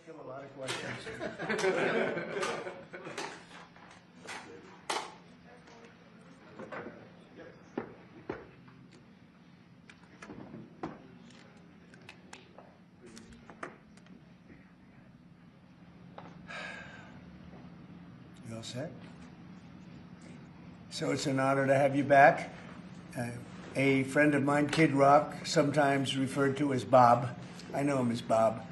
ask him a lot of questions. You all set? So it's an honor to have you back. A friend of mine, Kid Rock, sometimes referred to as Bob. I know him as Bob,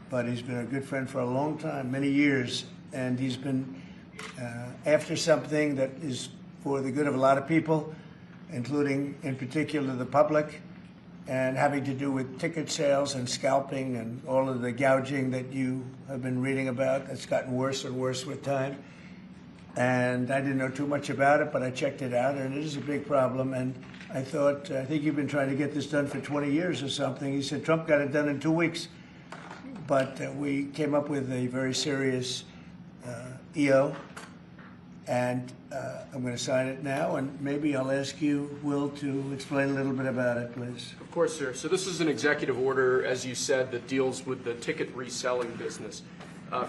but he's been a good friend for a long time, many years, and he's been after something that is for the good of a lot of people, including, in particular, the public, and having to do with ticket sales and scalping and all of the gouging that you have been reading about. That's gotten worse and worse with time. And I didn't know too much about it, but I checked it out, and it is a big problem. And I thought, I think you've been trying to get this done for 20 years or something. He said Trump got it done in 2 weeks. But we came up with a very serious EO, and I'm going to sign it now, and maybe I'll ask you, Will, to explain a little bit about it, please. Of course, sir. So this is an executive order, as you said, that deals with the ticket reselling business.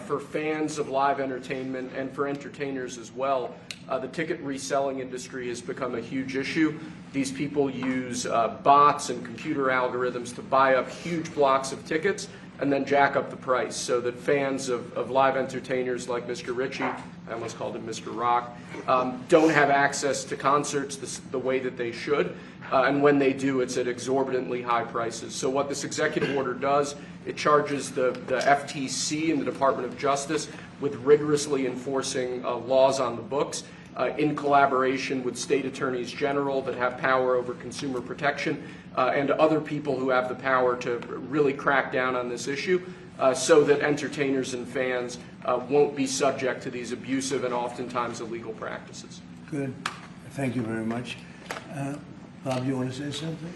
For fans of live entertainment and for entertainers as well, the ticket reselling industry has become a huge issue. These people use bots and computer algorithms to buy up huge blocks of tickets and then jack up the price so that fans of live entertainers like Mr. Ritchie, I almost called him Mr. Rock, don't have access to concerts the way that they should. And when they do, it's at exorbitantly high prices. So what this executive order does, it charges the FTC and the Department of Justice with rigorously enforcing laws on the books in collaboration with state attorneys general that have power over consumer protection and other people who have the power to really crack down on this issue so that entertainers and fans won't be subject to these abusive and oftentimes illegal practices. Good. Thank you very much. Bob, you want to say something?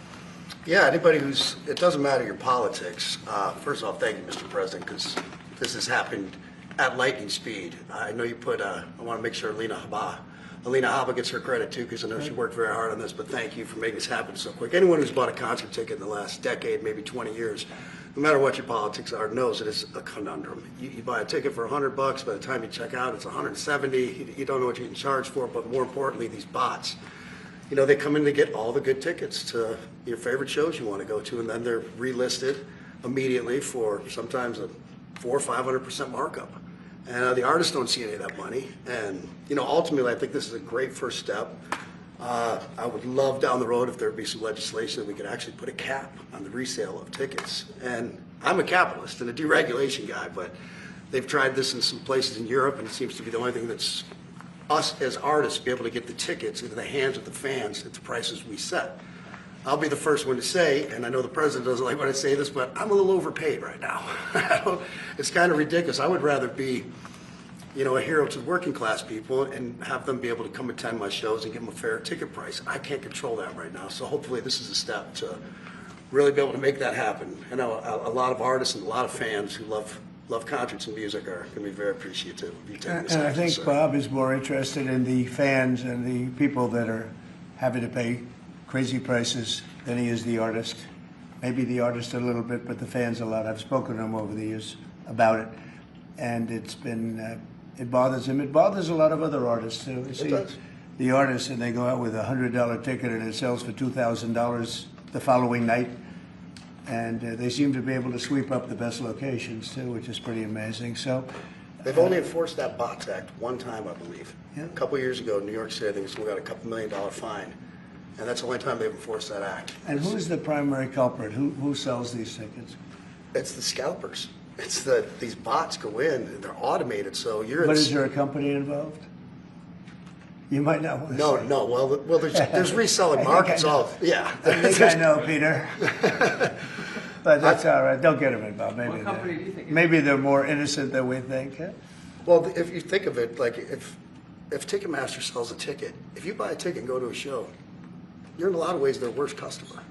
Yeah, anybody who's, it doesn't matter your politics. First off, thank you, Mr. President, because this has happened at lightning speed. I know you put, I want to make sure Alina Habba gets her credit too, because I know she worked very hard on this, but thank you for making this happen so quick. Anyone who's bought a concert ticket in the last decade, maybe 20 years, no matter what your politics are, knows that it's a conundrum. You buy a ticket for $100, by the time you check out, it's $170. You don't know what you can charge for, but more importantly, these bots. You know, they come in to get all the good tickets to your favorite shows you want to go to, and then they're relisted immediately for sometimes a 400% or 500% markup. And the artists don't see any of that money. And, you know, ultimately, I think this is a great first step. I would love down the road if there would be some legislation that we could actually put a cap on the resale of tickets. And I'm a capitalist and a deregulation guy, but they've tried this in some places in Europe, and it seems to be the only thing that's us as artists be able to get the tickets into the hands of the fans at the prices we set. I'll be the first one to say, and I know the president doesn't like when I say this, but I'm a little overpaid right now. It's kind of ridiculous. I would rather be, you know, a hero to working class people and have them be able to come attend my shows and give them a fair ticket price. I can't control that right now, so hopefully this is a step to really be able to make that happen. I know a lot of artists and a lot of fans who love concerts and music are going to be very appreciative of you taking this And I action, think sir. Bob is more interested in the fans and the people that are having to pay crazy prices than he is the artist. Maybe the artist a little bit, but the fans a lot. I've spoken to him over the years about it, and it's been, it bothers him. It bothers a lot of other artists too. You see, does. the artists, and they go out with a $100 ticket and it sells for $2,000 the following night. And they seem to be able to sweep up the best locations too, which is pretty amazing. So They've only enforced that Bots Act one time, I believe. Yeah. A couple of years ago in New York City, I think we got a couple $1 million fine. And that's the only time they've enforced that act. And who's the primary culprit? Who sells these tickets? It's the scalpers. It's these bots go in, and they're automated, so you're... But is there a company involved? You might not want to No, say. no. Well, there's reselling markets all... Yeah. I think I know, Peter. But that's all right. Don't get them involved. Maybe What company do you think? maybe they're more innocent than we think. Huh? Well, if you think of it, like if Ticketmaster sells a ticket, if you buy a ticket and go to a show, you're in a lot of ways their worst customer.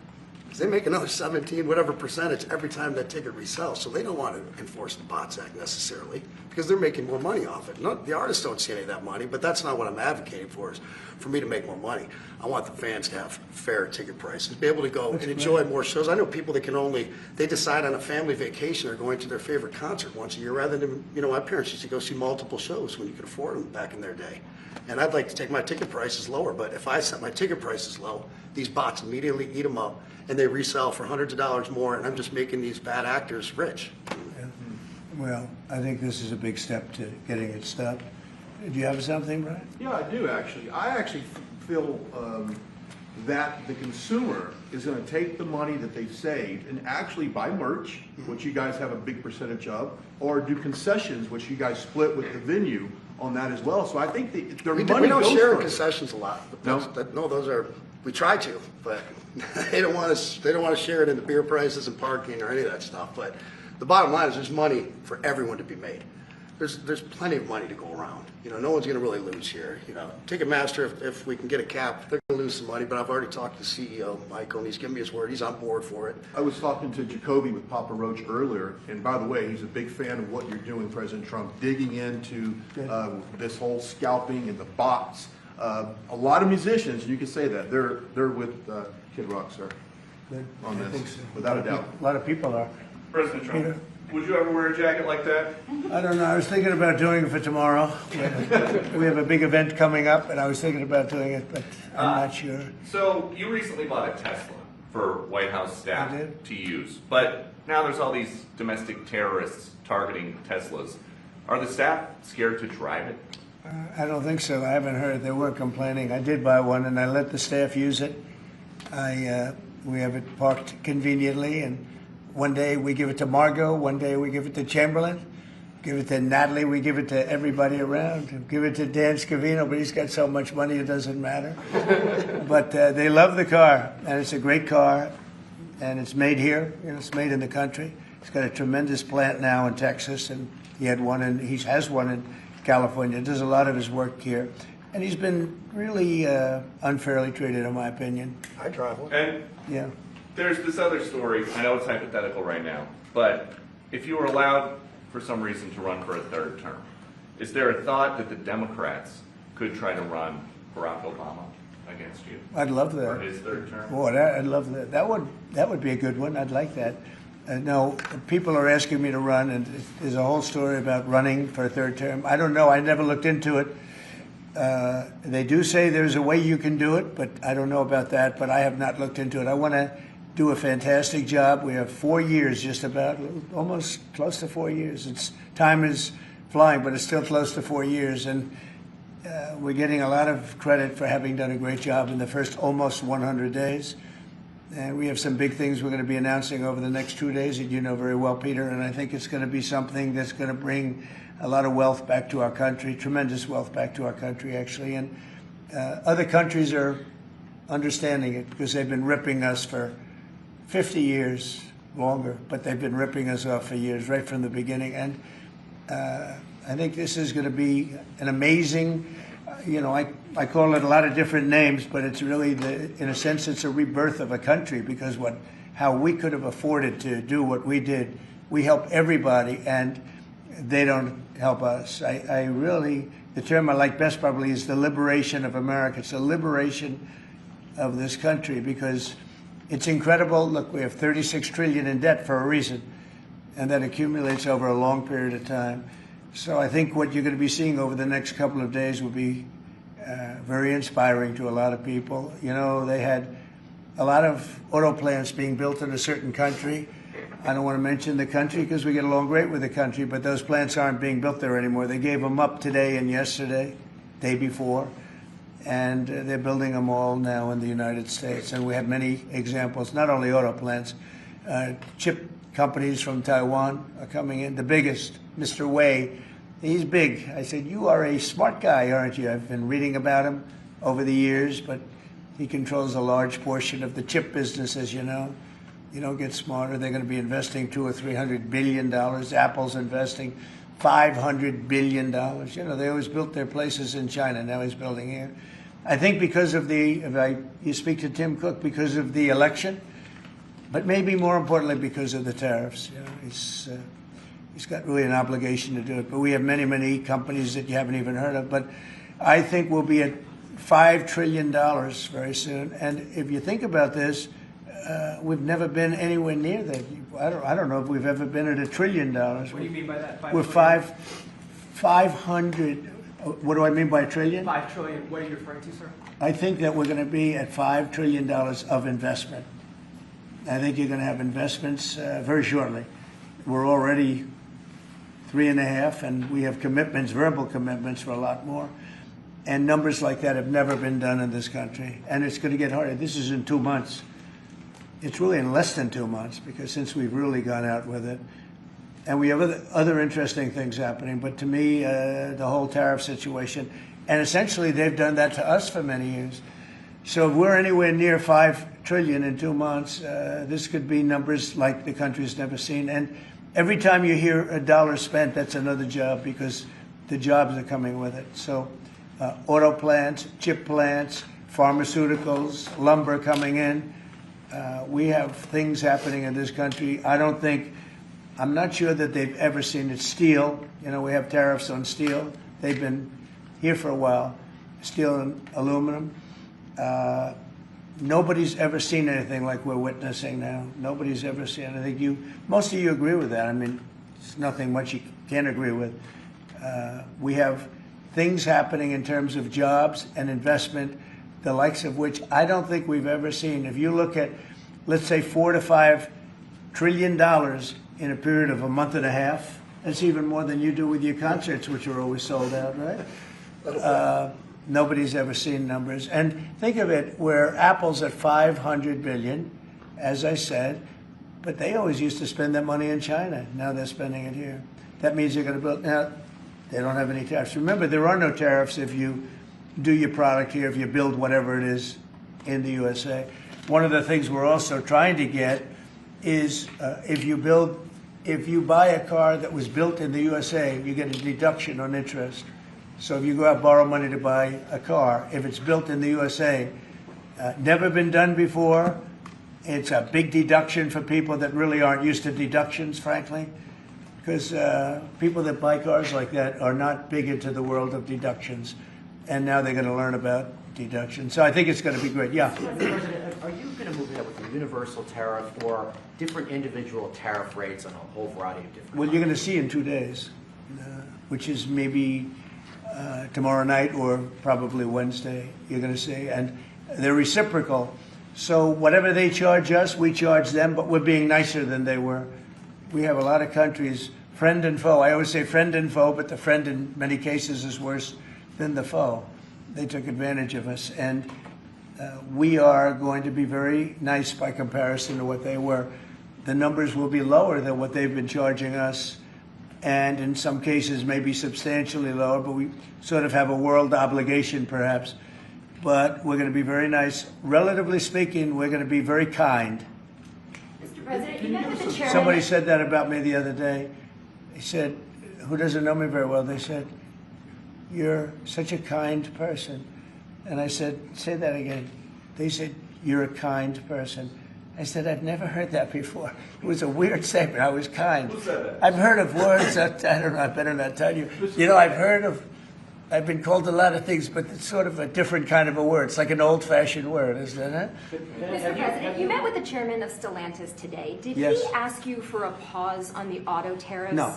is they make another 17, whatever percentage every time that ticket resells. So they don't want to enforce the Bots Act necessarily because they're making more money off it. The artists don't see any of that money, but that's not what I'm advocating for, is for me to make more money. I want the fans to have fair ticket prices, be able to go and enjoy more shows. I know people that they decide on a family vacation or going to their favorite concert once a year rather than, my parents used to go see multiple shows when you could afford them back in their day. And I'd like to take my ticket prices lower, but if I set my ticket prices low, these bots immediately eat them up and they resell for hundreds of dollars more, and I'm just making these bad actors rich. Yeah. Well, I think this is a big step to getting it stopped. Do you have something, Brian? Yeah, I do actually. I actually feel that the consumer is going to take the money that they've saved and actually buy merch, which you guys have a big percentage of, or do concessions, which you guys split with the venue on that as well. So I think their money We don't goes share in further. concessions a lot. But No? those are, we try to, but they don't want to share it in the beer prices and parking or any of that stuff. But the bottom line is there's money for everyone to be made. There's plenty of money to go around. No one's going to really lose here. Ticketmaster, if we can get a cap, they're going to lose some money. But I've already talked to the CEO, Michael, and he's given me his word. He's on board for it. I was talking to Jacoby with Papa Roach earlier, and by the way, he's a big fan of what you're doing, President Trump, digging into this whole scalping and the bots. A lot of musicians, you can say that, they're with Kid Rock, sir, on this, think so. without a doubt. A lot of people are. President Trump, Peter? would you ever wear a jacket like that? I don't know. I was thinking about doing it for tomorrow. We have a big event coming up, and I was thinking about doing it, but I'm not sure. So you recently bought a Tesla for White House staff I did. to use, but now there's all these domestic terrorists targeting Teslas. Are the staff scared to drive it? I don't think so. I haven't heard. They were complaining. I did buy one, and I let the staff use it. We have it parked conveniently, and one day we give it to Margot, one day we give it to Chamberlain, give it to Natalie, we give it to everybody around. Give it to Dan Scavino, but he's got so much money it doesn't matter. But they love the car, and it's a great car, and it's made here. It's made in the country. He's got a tremendous plant now in Texas, and he has one in California. Does a lot of his work here, and he's been really unfairly treated, in my opinion. I drive one. And Yeah. there's this other story. I know it's hypothetical right now, but if you were allowed for some reason to run for a third term, is there a thought that the Democrats could try to run Barack Obama against you I'd love for that. his third term? Boy, I'd love that. That would be a good one. I'd like that. No, people are asking me to run, and there's a whole story about running for a third term. I don't know. I never looked into it. They do say there's a way you can do it, but I don't know about that. But I have not looked into it. I want to do a fantastic job. We have 4 years, just about, almost close to 4 years. Time is flying, but it's still close to 4 years, and we're getting a lot of credit for having done a great job in the first almost 100 days. And we have some big things we're going to be announcing over the next 2 days that you know very well, Peter, and I think it's going to be something that's going to bring a lot of wealth back to our country, tremendous wealth back to our country, actually. And other countries are understanding it because they've been ripping us for 50 years, longer, but they've been ripping us off for years, right from the beginning. And I think this is going to be an amazing, I call it a lot of different names, but it's really, in a sense, it's a rebirth of a country because how we could have afforded to do what we did. We help everybody, and they don't help us. The term I like best probably is the liberation of America. It's the liberation of this country because it's incredible. Look, we have 36 trillion in debt for a reason, and that accumulates over a long period of time. So I think what you're going to be seeing over the next couple of days will be very inspiring to a lot of people. They had a lot of auto plants being built in a certain country. I don't want to mention the country because we get along great with the country, but those plants aren't being built there anymore. They gave them up today and yesterday, day before, and they're building them all now in the United States. And we have many examples, not only auto plants, chip companies from Taiwan are coming in. The biggest, Mr. Wei, he's big. I said, you are a smart guy, aren't you? I've been reading about him over the years, but he controls a large portion of the chip business, as you know. You don't get smarter. They're going to be investing $200 or $300 billion. Apple's investing $500 billion. They always built their places in China. Now he's building here. I think because of you speak to Tim Cook, because of the election, but maybe more importantly because of the tariffs. You know, he's got really an obligation to do it. But we have many, many companies that you haven't even heard of. But I think we'll be at $5 trillion very soon. And if you think about this, we've never been anywhere near that. I don't know if we've ever been at $1 trillion. What do you mean by that? We're 500. What do I mean by trillion? 5 trillion. What are you referring to, sir? I think that we're going to be at $5 trillion of investment. I think you're going to have investments very shortly. We're already 3.5, and we have commitments, verbal commitments for a lot more. And numbers like that have never been done in this country. And it's going to get harder. This is in 2 months. It's really in less than 2 months, because since we've really gone out with it. And we have other interesting things happening. But to me, the whole tariff situation, and essentially they've done that to us for many years. So if we're anywhere near $5 trillion in 2 months, this could be numbers like the country's never seen. And every time you hear a dollar spent, that's another job, because the jobs are coming with it. So auto plants, chip plants, pharmaceuticals, lumber coming in. We have things happening in this country. I'm not sure that they've ever seen it. Steel, you know, we have tariffs on steel. They've been here for a while. Steel and aluminum. Nobody's ever seen anything like we're witnessing now. Nobody's ever seen it. I think most of you agree with that. I mean, it's nothing much you can't agree with. We have things happening in terms of jobs and investment, the likes of which I don't think we've ever seen. If you look at, let's say, $4 to $5 trillion in a period of a month and a half, that's even more than you do with your concerts, which are always sold out, right? Nobody's ever seen numbers. And think of it, where Apple's at $500 billion, as I said, but they always used to spend that money in China. Now they're spending it here. That means they're going to build. Now, they don't have any tariffs. Remember, there are no tariffs if you do your product here, if you build whatever it is in the USA. One of the things we're also trying to get is if you buy a car that was built in the USA, you get a deduction on interest. So if you go out and borrow money to buy a car, if it's built in the USA, never been done before, it's a big deduction for people that really aren't used to deductions, frankly, because people that buy cars like that are not big into the world of deductions, and now they're going to learn about deductions. So I think it's going to be great. Yeah. Mr. President, are you going to move ahead with a universal tariff or different individual tariff rates on a whole variety of different? Well, you're going to see in 2 days, which is maybe tomorrow night or probably Wednesday, you're going to see. And they're reciprocal. So whatever they charge us, we charge them, but we're being nicer than they were. We have a lot of countries, friend and foe. I always say friend and foe, but the friend in many cases is worse than the foe. They took advantage of us. And we are going to be very nice by comparison to what they were. The numbers will be lower than what they've been charging us, and in some cases maybe substantially lower, but we sort of have a world obligation perhaps. But we're going to be very nice. Relatively speaking, we're going to be very kind. Mr. President, you met with the chairman. Somebody said that about me the other day. He said, who doesn't know me very well, they said, "You're such a kind person." And I said, "Say that again." They said, "You're a kind person." I said, "I've never heard that before." It was a weird statement. I was kind. Who said that? I've heard of words that, I don't know, I better not tell you. You know, I've been called a lot of things, but it's sort of a different kind of a word. It's like an old-fashioned word, isn't it? Mr. President, you met with the chairman of Stellantis today. Did Yes. he ask you for a pause on the auto tariffs? No.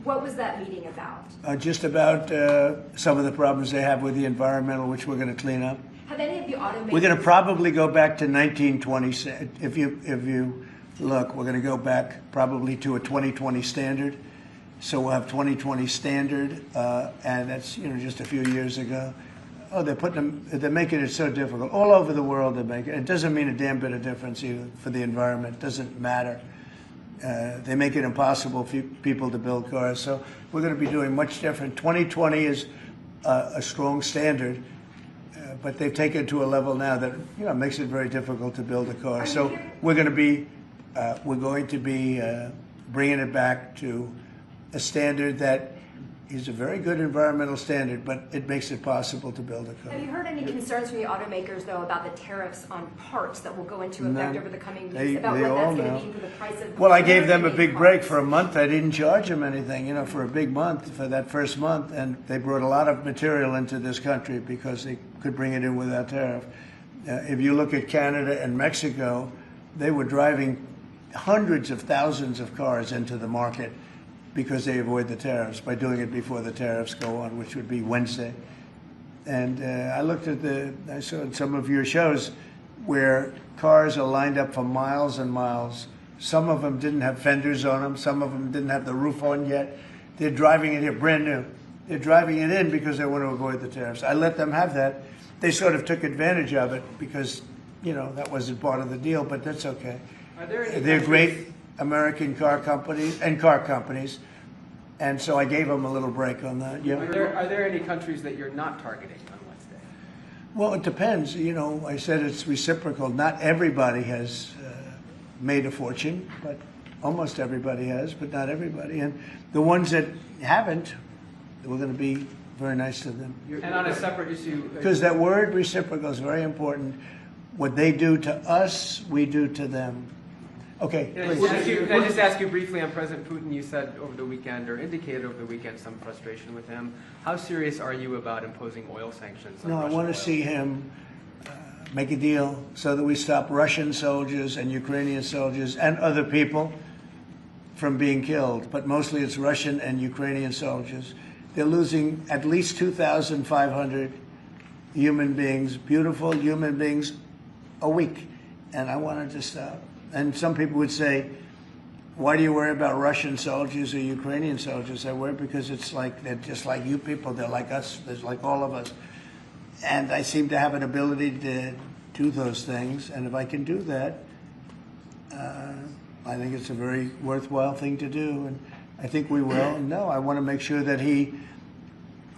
What was that meeting about? Just about some of the problems they have with the environmental, which we're going to clean up. Have any of the automakers... We're going to probably go back to 1920. If you look, we're going to go back probably to a 2020 standard. So we'll have 2020 standard, and that's just a few years ago. Oh, they're making it so difficult all over the world. They're making it. It doesn't mean a damn bit of difference either for the environment. It doesn't matter. They make it impossible for people to build cars. So we're going to be doing much different. 2020 is a strong standard. But they've taken it to a level now that makes it very difficult to build a car. So we're going to be bringing it back to a standard that He's a very good environmental standard, but it makes it possible to build a car. Have you heard any concerns from the automakers, though, about the tariffs on parts that will go into effect over the coming weeks, about what that's going to mean for the price of... Well, I gave them a big break for a month. I didn't charge them anything, you know, for a big month, for that first month, and they brought a lot of material into this country because they could bring it in without tariff. If you look at Canada and Mexico, they were driving hundreds of thousands of cars into the market because they avoid the tariffs by doing it before the tariffs go on, which would be Wednesday. And I looked at I saw some of your shows where cars are lined up for miles and miles. Some of them didn't have fenders on them. Some of them didn't have the roof on yet. They're driving it here brand new. They're driving it in because they want to avoid the tariffs. I let them have that. They sort of took advantage of it because, you know, that wasn't part of the deal, but that's okay. They're great American car companies, and so I gave them a little break on that. Yeah. Are there any countries that you're not targeting on Wednesday? Well, it depends. You know, I said it's reciprocal. Not everybody has made a fortune, but almost everybody has, but not everybody. And the ones that haven't, we're going to be very nice to them. And on a separate issue... Because that word reciprocal is very important. What they do to us, we do to them. Okay. Can I just ask you briefly on President Putin? You said over the weekend, or indicated over the weekend, some frustration with him. How serious are you about imposing oil sanctions on Russian I want to see him make a deal so that we stop Russian soldiers and Ukrainian soldiers and other people from being killed. But mostly it's Russian and Ukrainian soldiers. They're losing at least 2,500 human beings, beautiful human beings, a week. And I wanted to stop. And some people would say, why do you worry about Russian soldiers or Ukrainian soldiers? I worry because it's like, they're just like you people. They're like us. They're like all of us. And I seem to have an ability to do those things. And if I can do that, I think it's a very worthwhile thing to do. And I think we will. And no, I want to make sure that he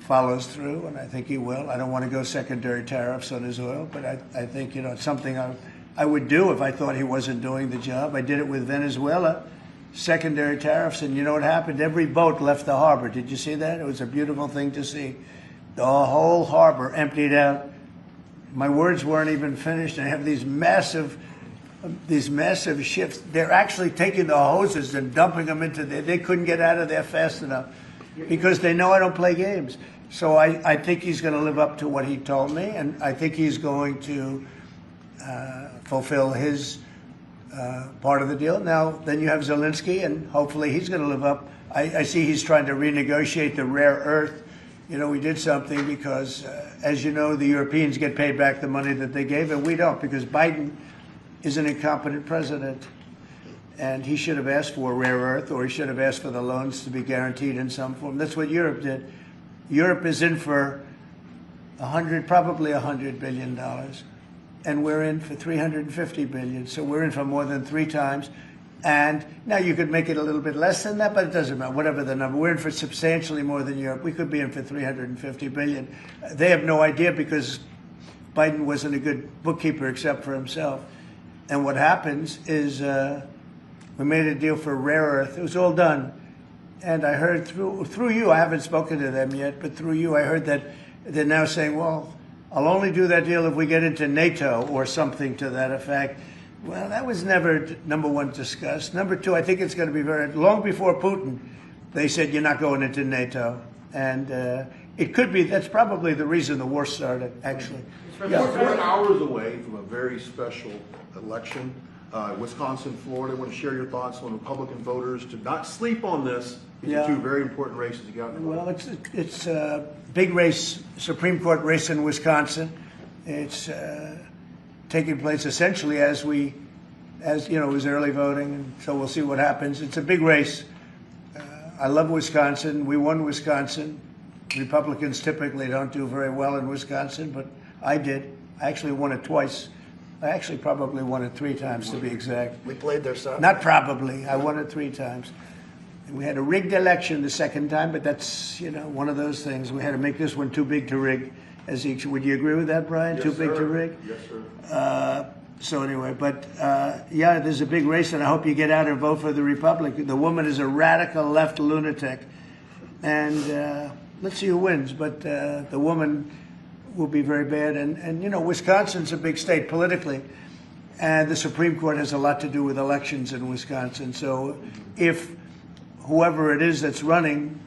follows through, and I think he will. I don't want to go secondary tariffs on his oil, but I think, you know, it's something I would do if I thought he wasn't doing the job. I did it with Venezuela, secondary tariffs, and you know what happened? Every boat left the harbor. Did you see that? It was a beautiful thing to see. The whole harbor emptied out. My words weren't even finished. I have these massive ships. They're actually taking the hoses and dumping them into there. They couldn't get out of there fast enough because they know I don't play games. So I think he's going to live up to what he told me, and I think he's going to fulfill his part of the deal. Now, then you have Zelensky, and hopefully he's going to live up. I see he's trying to renegotiate the rare earth. You know, we did something because, as you know, the Europeans get paid back the money that they gave, and we don't, because Biden is an incompetent president. And he should have asked for rare earth, or he should have asked for the loans to be guaranteed in some form. That's what Europe did. Europe is in for probably $100 billion, and we're in for $350 billion. So we're in for more than 3 times. And now you could make it a little bit less than that, but it doesn't matter, whatever the number. We're in for substantially more than Europe. We could be in for $350 billion. They have no idea because Biden wasn't a good bookkeeper except for himself. And what happens is we made a deal for rare earth. It was all done. And I heard through you, I haven't spoken to them yet, but through you I heard that they're now saying, well, I'll only do that deal if we get into NATO or something to that effect. Well, that was never, number one, discussed. Number two, I think it's going to be long before Putin, they said you're not going into NATO. And it could be, that's probably the reason the war started, actually. We're hours away from a very special election. Wisconsin, Florida. I want to share your thoughts on Republican voters to not sleep on this. These are 2 very important races you got. Well, it's a big race, Supreme Court race in Wisconsin. It's taking place essentially as you know, it was early voting, and so we'll see what happens. It's a big race. I love Wisconsin. We won Wisconsin. Republicans typically don't do very well in Wisconsin, but I did. I actually won it twice. I actually probably won it 3 times, to be exact. We played their side. Not probably. I won it 3 times. And we had a rigged election the second time, but that's, you know, one of those things. We had to make this one too big to rig. Would you agree with that, Brian? Yes, too big to rig? Yes, sir. So anyway, but yeah, there's a big race, and I hope you get out and vote for the Republican. The woman is a radical left lunatic. and let's see who wins. But the woman will be very bad. And you know, Wisconsin's a big state politically, and the Supreme Court has a lot to do with elections in Wisconsin. So if whoever it is that's running,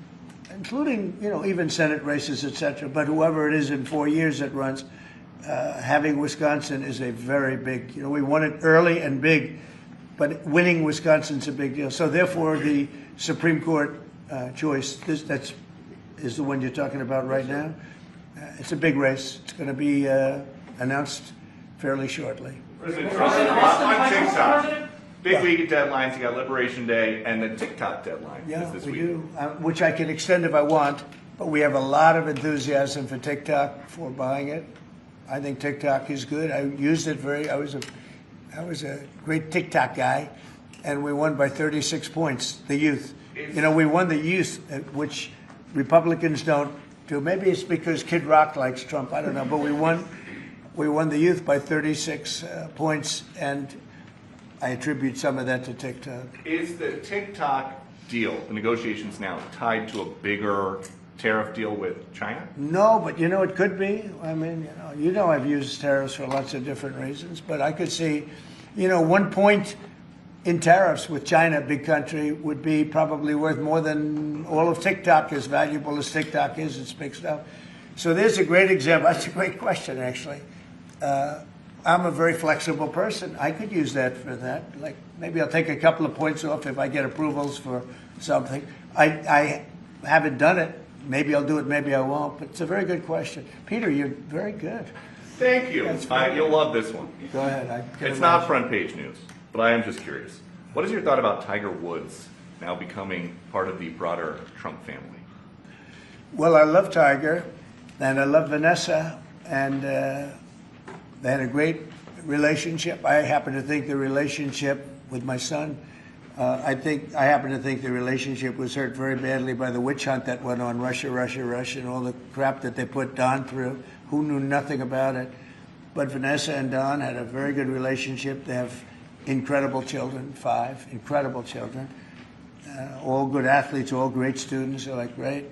including, you know, even Senate races, etc., but whoever it is in 4 years that runs, having Wisconsin is a very big, you know, we won it early and big, but winning Wisconsin's a big deal. So therefore, the Supreme Court choice, that is the one you're talking about right now. It's a big race. It's going to be announced fairly shortly. President Trump, on TikTok, big week of deadlines. You got Liberation Day and the TikTok deadline Yeah, is this we week. do, which I can extend if I want, but we have a lot of enthusiasm for TikTok, for buying it. I think TikTok is good. I used it I was a great TikTok guy, and we won by 36 points, the youth. You know, we won the youth, which Republicans don't do. Maybe it's because Kid Rock likes Trump, I don't know, but we won the youth by 36 points, and I attribute some of that to TikTok. Is the TikTok deal, the negotiations now, tied to a bigger tariff deal with China? No, but you know, it could be. I mean, you know I've used tariffs for lots of different reasons, but I could see, you know, 1 point in tariffs with China, big country, would be probably worth more than all of TikTok, as valuable as TikTok is. It's big stuff. So there's a great example. That's a great question, actually. I'm a very flexible person. I could use that for that. Like, maybe I'll take a couple of points off if I get approvals for something. I haven't done it. Maybe I'll do it, maybe I won't. But it's a very good question. Peter, you're very good. Thank you. You'll love this one. Go ahead. It's not front page news, but I am just curious. What is your thought about Tiger Woods now becoming part of the broader Trump family? Well, I love Tiger, and I love Vanessa, and they had a great relationship. I happen to think the relationship with my son, I happen to think the relationship was hurt very badly by the witch hunt that went on, Russia, and all the crap that they put Don through, who knew nothing about it. But Vanessa and Don had a very good relationship. They have incredible children, 5 incredible children, all good athletes, all great students. They're like great.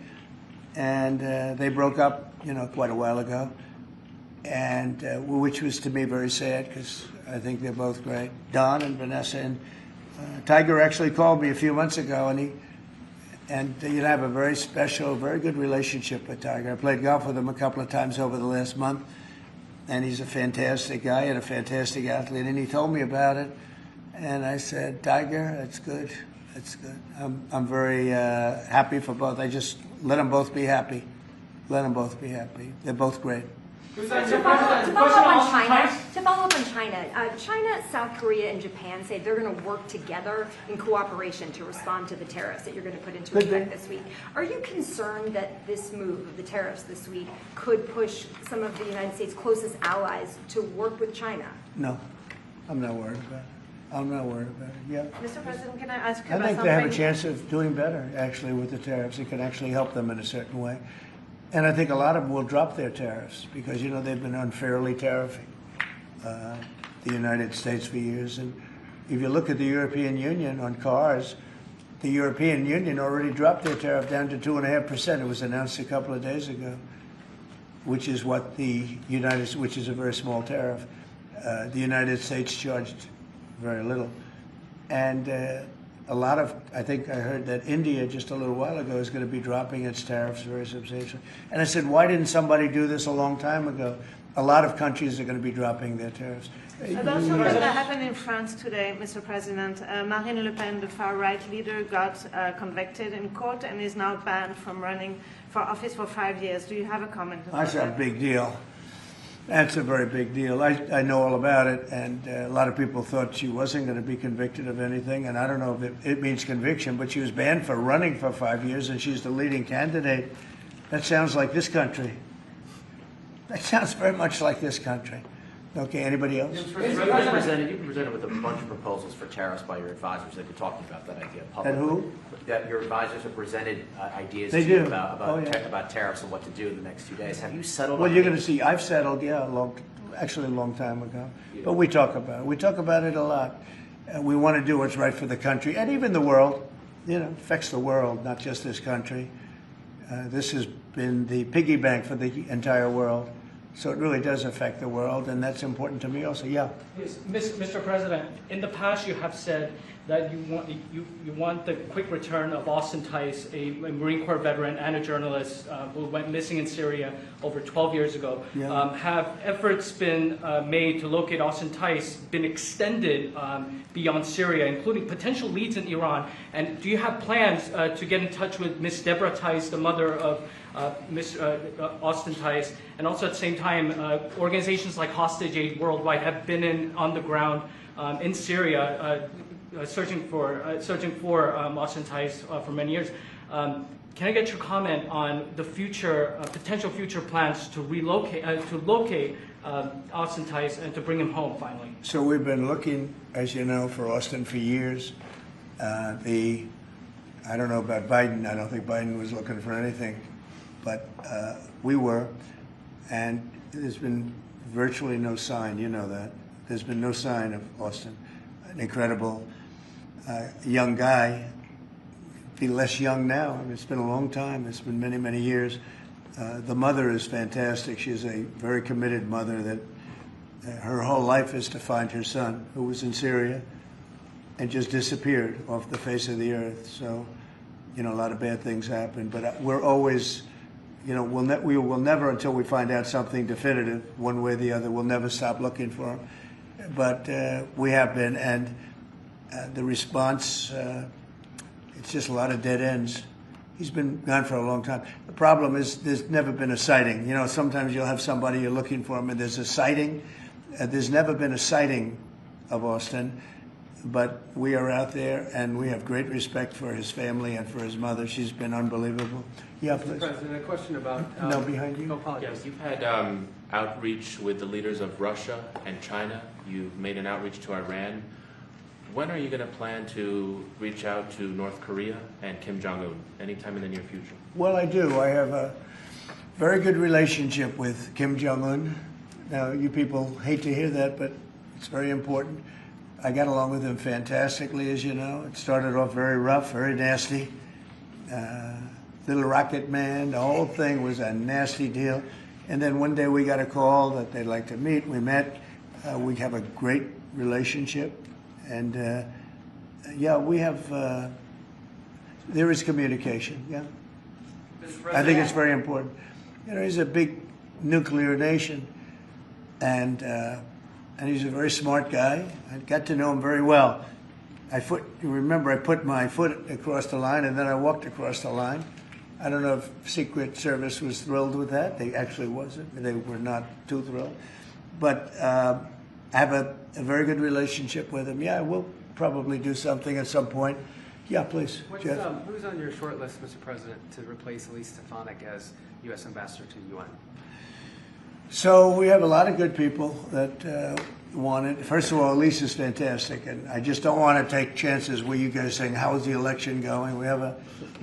And they broke up, you know, quite a while ago, and which was to me very sad because I think they're both great, Don and Vanessa. And Tiger actually called me a few months ago, and you have a very special, very good relationship with Tiger. I played golf with him a couple of times over the last month, and he's a fantastic guy and a fantastic athlete. And he told me about it, and I said, Tiger, that's good. That's good. I'm very happy for both. I just let them both be happy. Let them both be happy. They're both great. To follow up on China, China, South Korea, and Japan say they're going to work together in cooperation to respond to the tariffs that you're going to put into effect this week. Are you concerned that this move of the tariffs this week could push some of the United States' closest allies to work with China? No, I'm not worried about it. I'm not worried about it. Yeah. Mr. President, can I ask you I about think something? they have a chance of doing better, actually, with the tariffs. It can actually help them in a certain way. And I think a lot of them will drop their tariffs because, you know, they've been unfairly tariffing the United States for years. And if you look at the European Union on cars, the European Union already dropped their tariff down to 2.5%. It was announced a couple of days ago, which is what which is a very small tariff. The United States charged very little. And I think I heard that India just a little while ago is going to be dropping its tariffs very substantially. And I said, why didn't somebody do this a long time ago? A lot of countries are going to be dropping their tariffs. About something that happened in France today, Mr. President. Marine Le Pen, the far-right leader, got convicted in court and is now banned from running for office for 5 years. Do you have a comment on that? That's a big deal. That's a very big deal. I know all about it, and a lot of people thought she wasn't going to be convicted of anything, and I don't know if it means conviction, but she was banned for running for 5 years, and she's the leading candidate. That sounds like this country. That sounds very much like this country. Okay, anybody else? You've been presented with a bunch of proposals for tariffs by your advisors that you're talking about that idea publicly. And who? That your advisors have presented ideas They to you do. about tariffs and what to do in the next 2 days. Have you settled Well, on you're any- going to see, I've settled, actually a long time ago. But we talk about it. We talk about it a lot. We want to do what's right for the country and even the world. You know, it affects the world, not just this country. This has been the piggy bank for the entire world. So it really does affect the world, and that's important to me also. Yeah. Yes, Mr. President, in the past you have said that you want the quick return of Austin Tice, a Marine Corps veteran and a journalist who went missing in Syria over 12 years ago. Yeah. Have efforts been made to locate Austin Tice been extended beyond Syria, including potential leads in Iran? And do you have plans to get in touch with Ms. Deborah Tice, the mother of Ms. Austin Tice? And also at the same time, organizations like Hostage Aid Worldwide have been on the ground in Syria searching for Austin Tice for many years. Can I get your comment on the future, potential future plans to locate Austin Tice and to bring him home finally? So we've been looking, as you know, for Austin for years. I don't know about Biden. I don't think Biden was looking for anything, but we were, and there's been virtually no sign. You know that. There's been no sign of Austin. An incredible young guy. Be less young now. I mean, it's been a long time. It's been many, many years. The mother is fantastic. She's a very committed mother that her whole life is to find her son, who was in Syria and just disappeared off the face of the earth. So, you know, a lot of bad things happen. But we're always, you know, we will never, until we find out something definitive, one way or the other, we'll never stop looking for him. But we have been, and the response, it's just a lot of dead ends. He's been gone for a long time. The problem is there's never been a sighting. You know, sometimes you'll have somebody you're looking for him and there's a sighting. There's never been a sighting of Austin, but we are out there and we have great respect for his family and for his mother. She's been unbelievable. Yeah, Mr. please. President, a question about... No, behind you. Oh, apologies. Yes, you've had outreach with the leaders of Russia and China. You've made an outreach to Iran. When are you going to plan to reach out to North Korea and Kim Jong-un? Anytime in the near future? Well, I do. I have a very good relationship with Kim Jong-un. Now, you people hate to hear that, but it's very important. I got along with him fantastically, as you know. It started off very rough, very nasty. Little rocket man, the whole thing was a nasty deal. And then one day we got a call that they'd like to meet. We met. We have a great relationship. And yeah, we have, there is communication, yeah. I think it's very important. You know, he's a big nuclear nation, and he's a very smart guy. I got to know him very well. You remember I put my foot across the line and then I walked across the line. I don't know if Secret Service was thrilled with that. They actually wasn't. They were not too thrilled. But I have a very good relationship with him. Yeah, we'll probably do something at some point. Yeah, please, Jeff. Who's on your short list, Mr. President, to replace Elise Stefanik as U.S. Ambassador to the UN? So we have a lot of good people that want it. First of all, Elise is fantastic, and I just don't want to take chances where you guys saying, how's the election going? We have a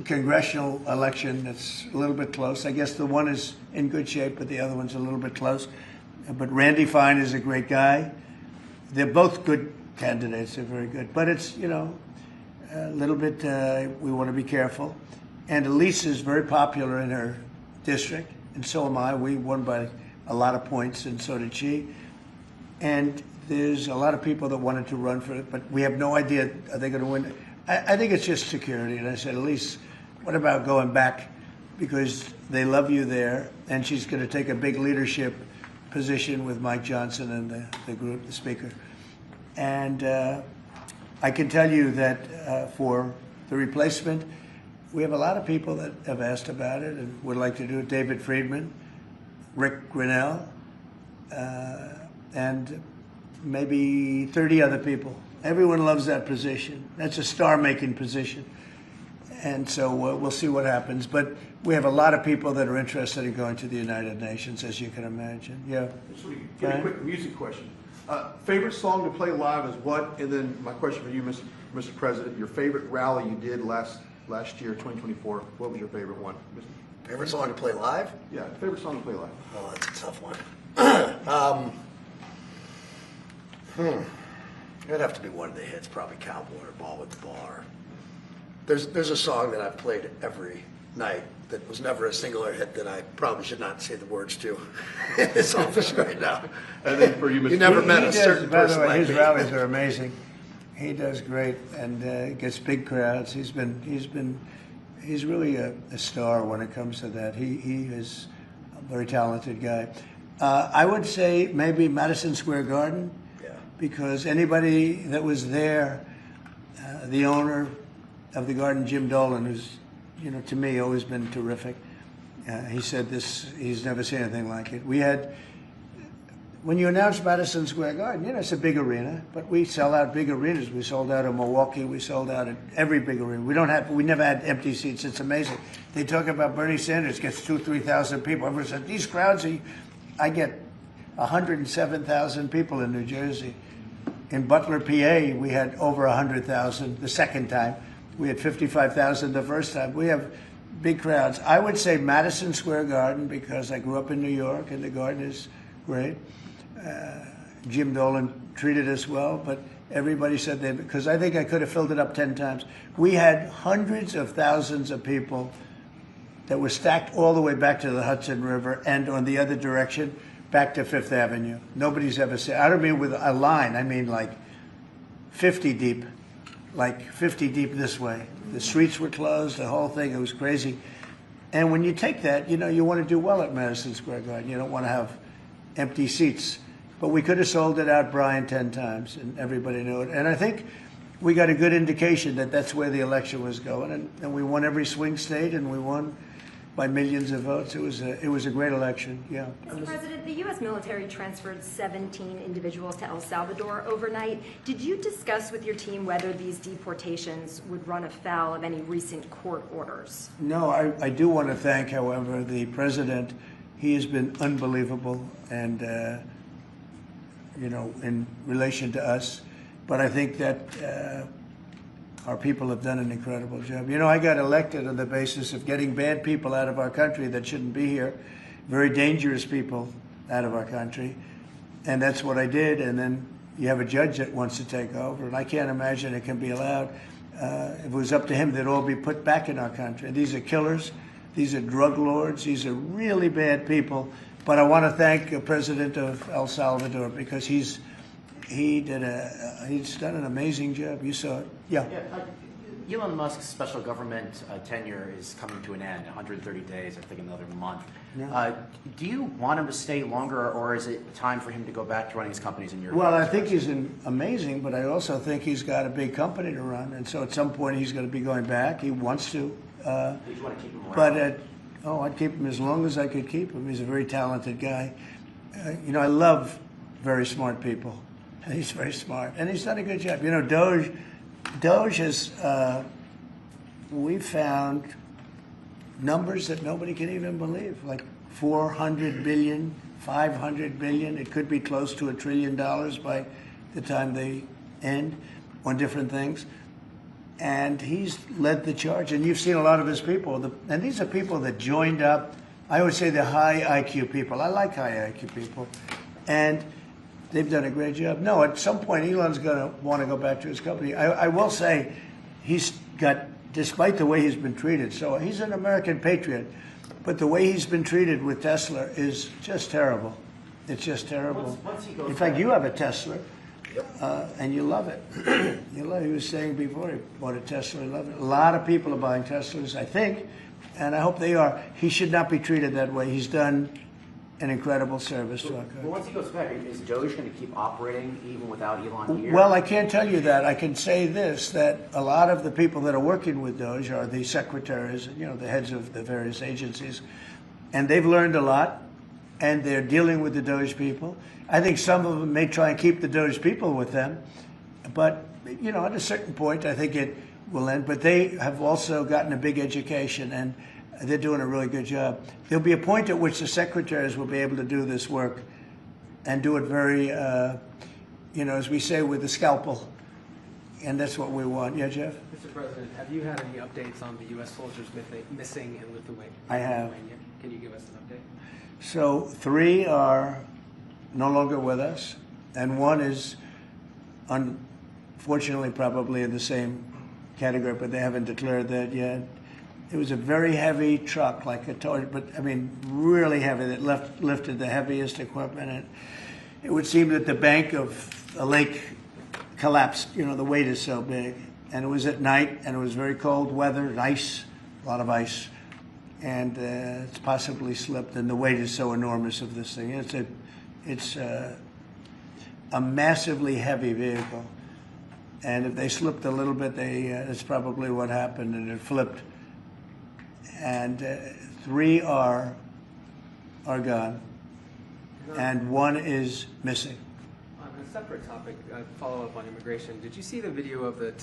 congressional election that's a little bit close. I guess the one is in good shape, but the other one's a little bit close. But Randy Fine is a great guy. They're both good candidates. They're very good. But it's, you know, a little bit, we want to be careful. And Elise is very popular in her district, and so am I. We won by a lot of points, and so did she. And there's a lot of people that wanted to run for it, but we have no idea, are they going to win? I think it's just security. And I said, Elise, what about going back? Because they love you there, and she's going to take a big leadership position with Mike Johnson and the group, the speaker. And I can tell you that for the replacement, we have a lot of people that have asked about it and would like to do it. David Friedman, Rick Grinnell, and maybe 30 other people. Everyone loves that position. That's a star-making position. And so we'll see what happens. But we have a lot of people that are interested in going to the United Nations, as you can imagine. Yeah. Give me a quick music question. Favorite song to play live is what? And then my question for you, Mr. President, your favorite rally you did last year, 2024. What was your favorite one? Favorite song to play live? Yeah, favorite song to play live. Oh, that's a tough one. It'd have to be one of the hits, probably Cowboy or Ball with the Bar. There's a song that I've played every night that was never a singular hit that I probably should not say the words to in this office right now. And then for you, Mr. You never President, met a certain By the person way, like his me. rallies are amazing. He does great and gets big crowds. He's really a star when it comes to that. He is a very talented guy. I would say maybe Madison Square Garden, because anybody that was there, the owner of the garden, Jim Dolan, who's, to me, always been terrific. He said this, he's never seen anything like it. We had, when you announce Madison Square Garden, it's a big arena, but we sell out big arenas. We sold out in Milwaukee. We sold out at every big arena. We never had empty seats. It's amazing. They talk about Bernie Sanders gets 2,000 to 3,000 people. Everyone said, these crowds, I get 107,000 people in New Jersey. In Butler, PA, we had over 100,000 the second time. We had 55,000 the first time. We have big crowds. I would say Madison Square Garden because I grew up in New York and the garden is great. Jim Dolan treated us well, but everybody said they, because I think I could have filled it up 10 times. We had hundreds of thousands of people that were stacked all the way back to the Hudson River and on the other direction back to Fifth Avenue. Nobody's ever seen, I don't mean with a line, I mean like 50 deep, this way. The streets were closed, the whole thing, it was crazy. And when you take that, you want to do well at Madison Square Garden. You don't want to have empty seats. But we could have sold it out, Brian, 10 times, and everybody knew it. And I think we got a good indication that that's where the election was going. And we won every swing state, and we won by millions of votes. It was a great election, yeah. Mr. President, the U.S. military transferred 17 individuals to El Salvador overnight. Did you discuss with your team whether these deportations would run afoul of any recent court orders? No, I do want to thank, however, the president. He has been unbelievable, and in relation to us. But I think that our people have done an incredible job. I got elected on the basis of getting bad people out of our country that shouldn't be here, very dangerous people out of our country, and that's what I did. And then you have a judge that wants to take over, and I can't imagine it can be allowed. If it was up to him, they'd all be put back in our country. These are killers. These are drug lords. These are really bad people. But I want to thank the president of El Salvador because he's done an amazing job. You saw it. Yeah. Elon Musk's special government tenure is coming to an end, 130 days, I think another month. Yeah. Do you want him to stay longer, or is it time for him to go back to running his companies in your Well, I think he's amazing, but I also think he's got a big company to run, and so at some point he's going to be going back. He wants to. You just want to keep him around. But I'd keep him as long as I could keep him. He's a very talented guy. I love very smart people. And he's very smart, and he's done a good job. Doge has, we found numbers that nobody can even believe, like 400 billion, 500 billion. It could be close to $1 trillion by the time they end on different things. And he's led the charge, and you've seen a lot of his people. And these are people that joined up. I always say they're high IQ people. I like high IQ people. And they've done a great job. No, at some point, Elon's going to want to go back to his company. I will say he's got, despite the way he's been treated, so he's an American patriot, but the way he's been treated with Tesla is just terrible. It's just terrible. Once he goes In fact, back- you have a Tesla, and you love it. You love it. He was saying before he bought a Tesla, he loved it. A lot of people are buying Teslas, I think, and I hope they are. He should not be treated that way. He's done an incredible service to our country. Well, once he goes back, is Doge going to keep operating even without Elon here? Well, I can't tell you that. I can say this, that a lot of the people that are working with Doge are the secretaries, the heads of the various agencies, and they've learned a lot, and they're dealing with the Doge people. I think some of them may try and keep the Doge people with them, but, at a certain point, I think it will end. But they have also gotten a big education, and they're doing a really good job. There'll be a point at which the secretaries will be able to do this work and do it very, as we say, with the scalpel. And that's what we want. Yeah, Jeff? Mr. President, have you had any updates on the U.S. soldiers missing in Lithuania? I have. Can you give us an update? So 3 are no longer with us, and 1 is unfortunately probably in the same category, but they haven't declared that yet. it was a very heavy truck, like a toy, but I mean, really heavy, that lifted the heaviest equipment. And it would seem that the bank of a lake collapsed, you know, the weight is so big. And it was at night, and it was very cold weather, and ice, a lot of ice. And it's possibly slipped, and the weight is so enormous of this thing. It's a massively heavy vehicle. And if they slipped a little bit, that's probably what happened, and it flipped. And 3 are gone, and 1 is missing. On a separate topic, follow up on immigration. Did you see the video of the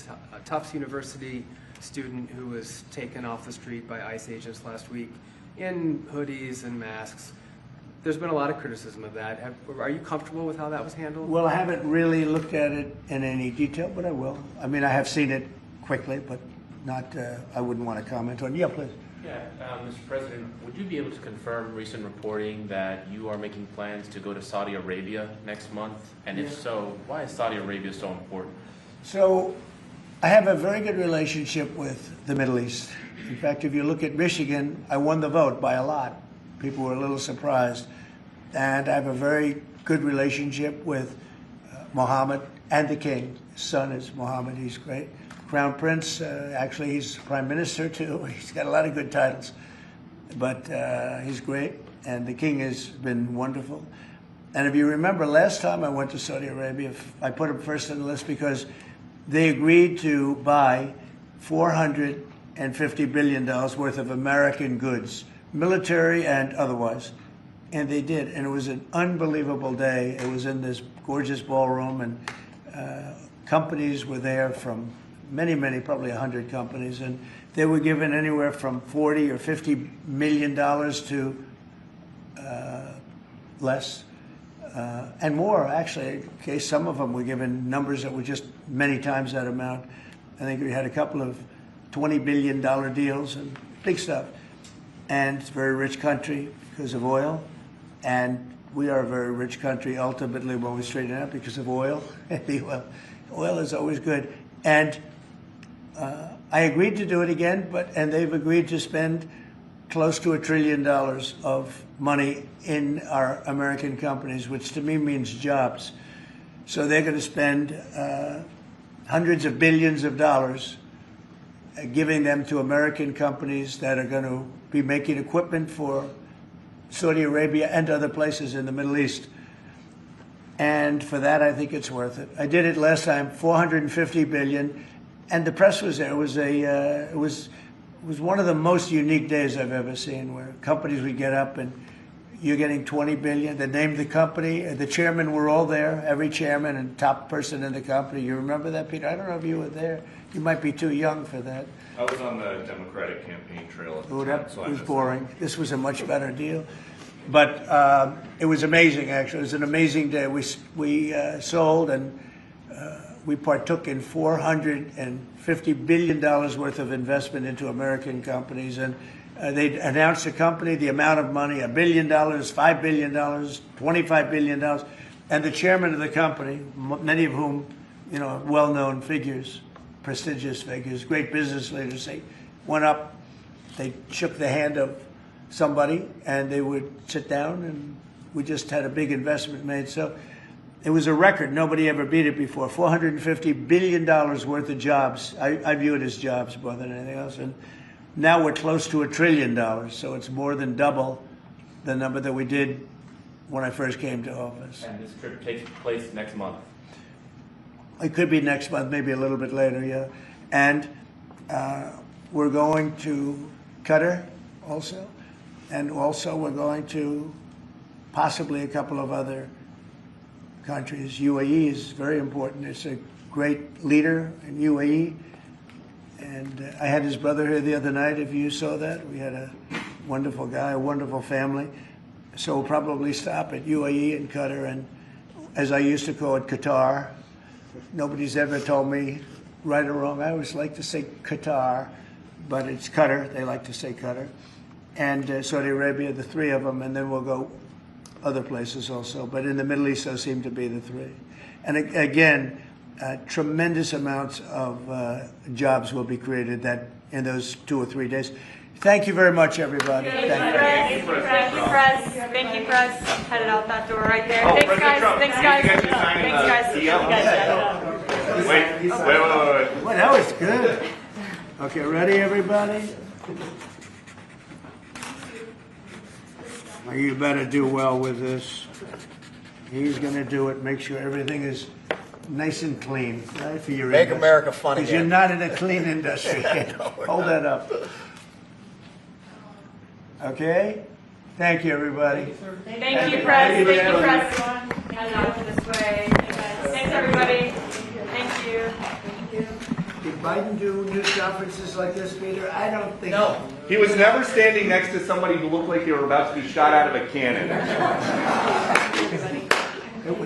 Tufts University student who was taken off the street by ICE agents last week in hoodies and masks? There's been a lot of criticism of that. Are you comfortable with how that was handled? Well, I haven't really looked at it in any detail, but I will. I mean, I have seen it quickly, but not. I wouldn't want to comment on. Yeah, please. Yeah, Mr. President, would you be able to confirm recent reporting that you are making plans to go to Saudi Arabia next month? And if so, why is Saudi Arabia so important? So, I have a very good relationship with the Middle East. In fact, if you look at Michigan, I won the vote by a lot. People were a little surprised. And I have a very good relationship with Mohammed and the king. His son is Mohammed, he's great. Crown Prince, actually he's Prime Minister too. He's got a lot of good titles. But he's great, and the king has been wonderful. And if you remember, last time I went to Saudi Arabia, I put him first on the list because they agreed to buy $450 billion worth of American goods, military and otherwise. And they did, and it was an unbelievable day. It was in this gorgeous ballroom, and companies were there from many, probably 100 companies, and they were given anywhere from $40 or $50 million to less, and more, actually. Okay, some of them were given numbers that were just many times that amount. I think we had a couple of $20 billion deals and big stuff. And it's a very rich country because of oil. And we are a very rich country ultimately when we straighten it out because of oil. The oil is always good. And I agreed to do it again, and they've agreed to spend close to $1 trillion of money in our American companies, which to me means jobs. So they're going to spend hundreds of billions of dollars giving them to American companies that are going to be making equipment for Saudi Arabia and other places in the Middle East. And for that, I think it's worth it. I did it last time, $450 billion, and the press was there. It was one of the most unique days I've ever seen, where companies would get up and you're getting $20 billion. They named the company. The chairmen were all there, every chairman and top person in the company. You remember that, Peter? I don't know if you were there. You might be too young for that. I was on the Democratic campaign trail at the time, That so I was missed boring. This was a much better deal. But it was amazing, actually. It was an amazing day. We sold and we partook in $450 billion worth of investment into American companies. And they announced the company, the amount of money, $1 billion, $5 billion, $25 billion. And the chairman of the company, many of whom, you know, well-known figures, prestigious figures, great business leaders, they went up, they shook the hand of somebody, and they would sit down, and we just had a big investment made. So it was a record. Nobody ever beat it before. $450 billion worth of jobs. I view it as jobs more than anything else. And now we're close to $1 trillion, so it's more than double the number that we did when I first came to office. And this trip takes place next month. It could be next month, maybe a little bit later, yeah. And we're going to Qatar also. And also we're going to possibly a couple of other countries. UAE is very important. It's a great leader in UAE. And I had his brother here the other night, if you saw that. We had a wonderful guy, a wonderful family. So we'll probably stop at UAE and Qatar, and as I used to call it, Qatar. Nobody's ever told me right or wrong. I always like to say Qatar, but it's Qatar. They like to say Qatar. And Saudi Arabia, the 3 of them, and then we'll go other places also. But in the Middle East, those seem to be the 3. And again, tremendous amounts of jobs will be created that in those 2 or 3 days. Thank you very much, everybody. Thank you. Thank you, press. Headed out that door right there. Oh, Thanks, President guys. Trump, Thanks, you guys. guys are signing Thanks, the guys. DL. Wait. Well, that was good. Okay, ready, everybody? Well, you better do well with this. He's going to do it. Make sure everything is nice and clean, right, for your Make industry. America fun Because you're again. not in a clean industry. Hold that up. Okay? Thank you, everybody. Thank you, press. Thank you, press. Headed out this way. Thanks, everybody. Thank you. Did Biden do news conferences like this, Peter? I don't think so. He was never standing next to somebody who looked like they were about to be shot out of a cannon. It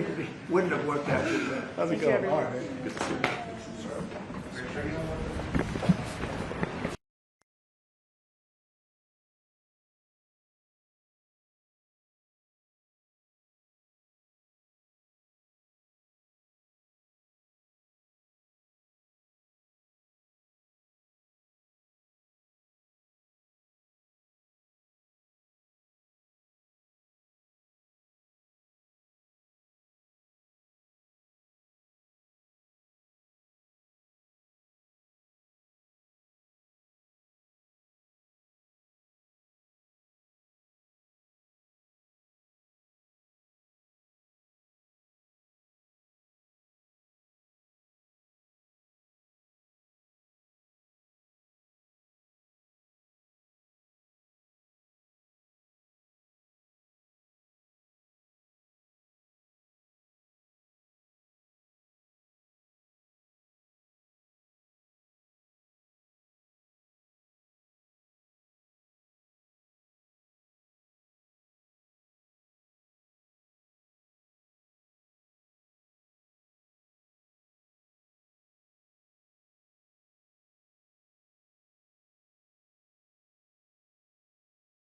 wouldn't have worked out too well. How's it going? All right. Good to see you.